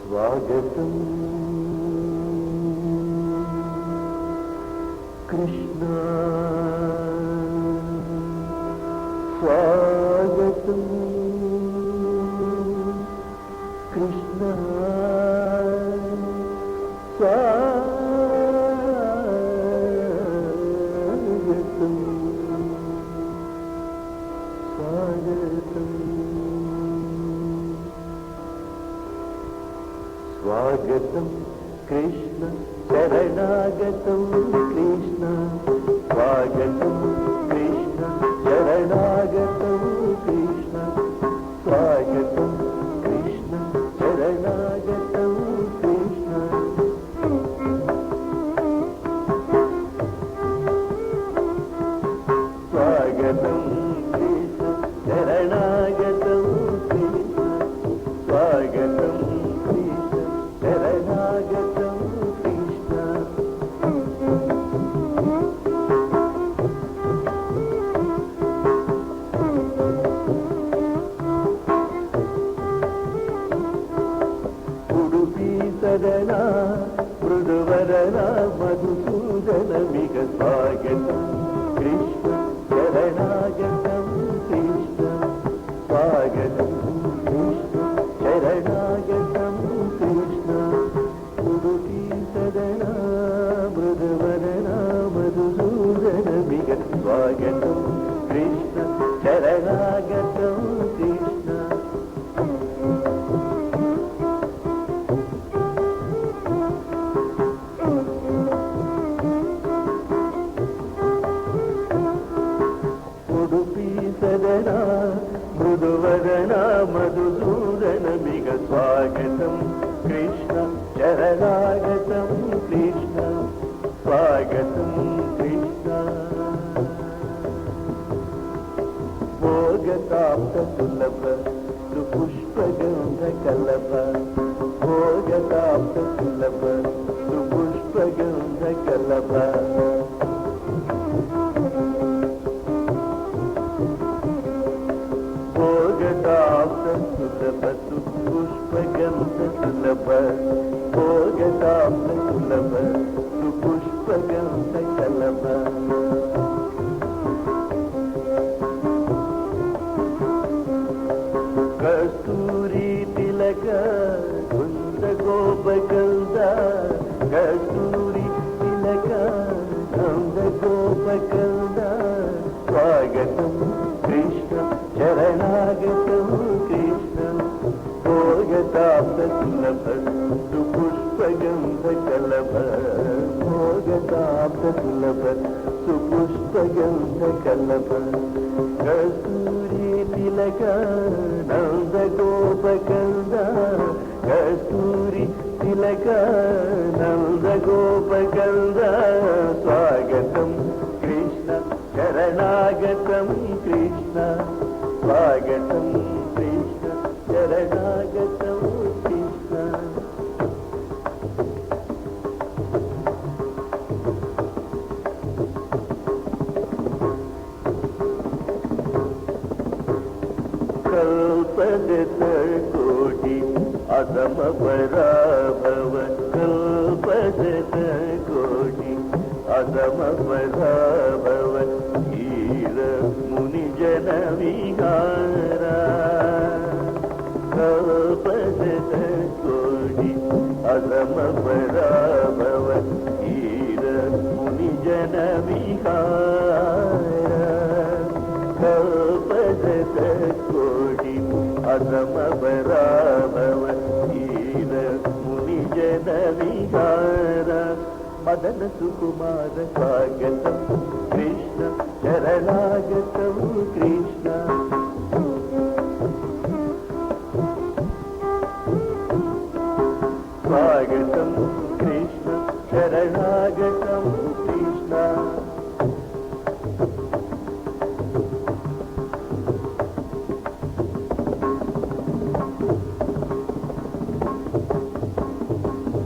स्वागतम कृष्ण स्वागतम कृष्ण स्वागतम स्वागतम स्वागतम कृष्ण शरणागतम कृष्ण स्वागतम कृष्ण शरणागतम कृष्ण स्वागतम कृष्ण शरणागतम कृष्ण स्वागतम कृष्ण शरणागतम कृष्ण स्वागतम शरणागतम कृष्ण उडुपी सदना मृदुवदना मधुसूदन मिग स्वागतम कृष्ण शरणागतम कृष्ण स्वागतम कृष्ण शरणागतम कृष्ण उडुपी सदना मृदुवदना मधुसूदन मिग स्वागतम कृष्ण शरणागतम कृष्ण उडुपी सदना मृदुवदना मधुसूदन मिग स्वागतम कृष्ण शरणागतम कृष्ण स्वागतम कृष्ण भोगताप्त सुलभ सुपुष्पगंध कलभ भोगताप्त सुलभ सुपुष्पगंध कलभ भोगताप्त सुलभ सुपुष्पगंध सुलभ भोगताप्त सुलभ सुपुष्पगंध कलभ कस्तूरी तिलक कुंद गोपगंध कस्तूरी तिलक कुंद गोपगंध स्वागतम कृष्ण शरणागतम कृष्ण भोगताप्त सुलभ सुपुष्पगंध कलभ भोगताप्त सुलभ सुपुष्पगंध कलभ कस्तूरी तिलक नंद गोपगंध कस्तूरी तिलक नंद गोपगंध स्वागतम कृष्ण शरणागतम कृष्ण स्वागतम कृष्ण శరణాగతం కృష్ణ కల్పగత కోటి అదమ పరాభవ కల్పగత కోటి అదమ పరాభవ ధీర ముని జన విహార కల్పగత కోటి అదమ పరాభవ ధీర ముని జన విహార కల్పగత కోటి అదమ పరాభవ ధీర ముని జన విహార మదన సుకుమార స్వాగతం కృష్ణ శరణాగతం కృష్ణ స్వాగతం కృష్ణ శరణాగతం కృష్ణ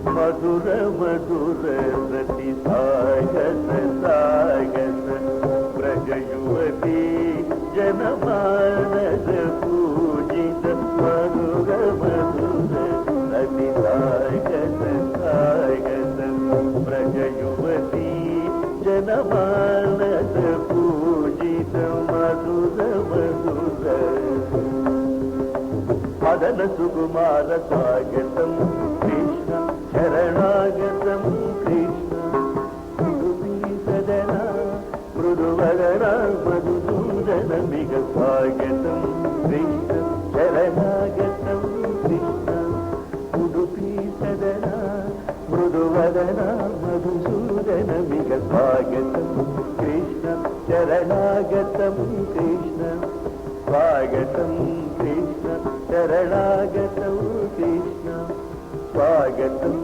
మధుర మధుర రతి సాగత సాగత బ్రజయువతి జనమానస పూజిత మధుర మధుర రతి సాగత సాగత బ్రజయువతి జనమానస పూజిత మధుర మధుర మదన సుకుమార స్వాగతం కృష్ణ శరణాగతం కృష్ణ మృదుపీ సదన మృదువదన మధుసూదన మిగ స్వాగతం కృష్ణ శరణాగతం కృష్ణ ఉడుపీ సదన మృదువదన మధుసూదన మిగ స్వాగతం కృష్ణ శరణాగతం కృష్ణ స్వాగతం కృష్ణ శరణాగతం కృష్ణ స్వాగతం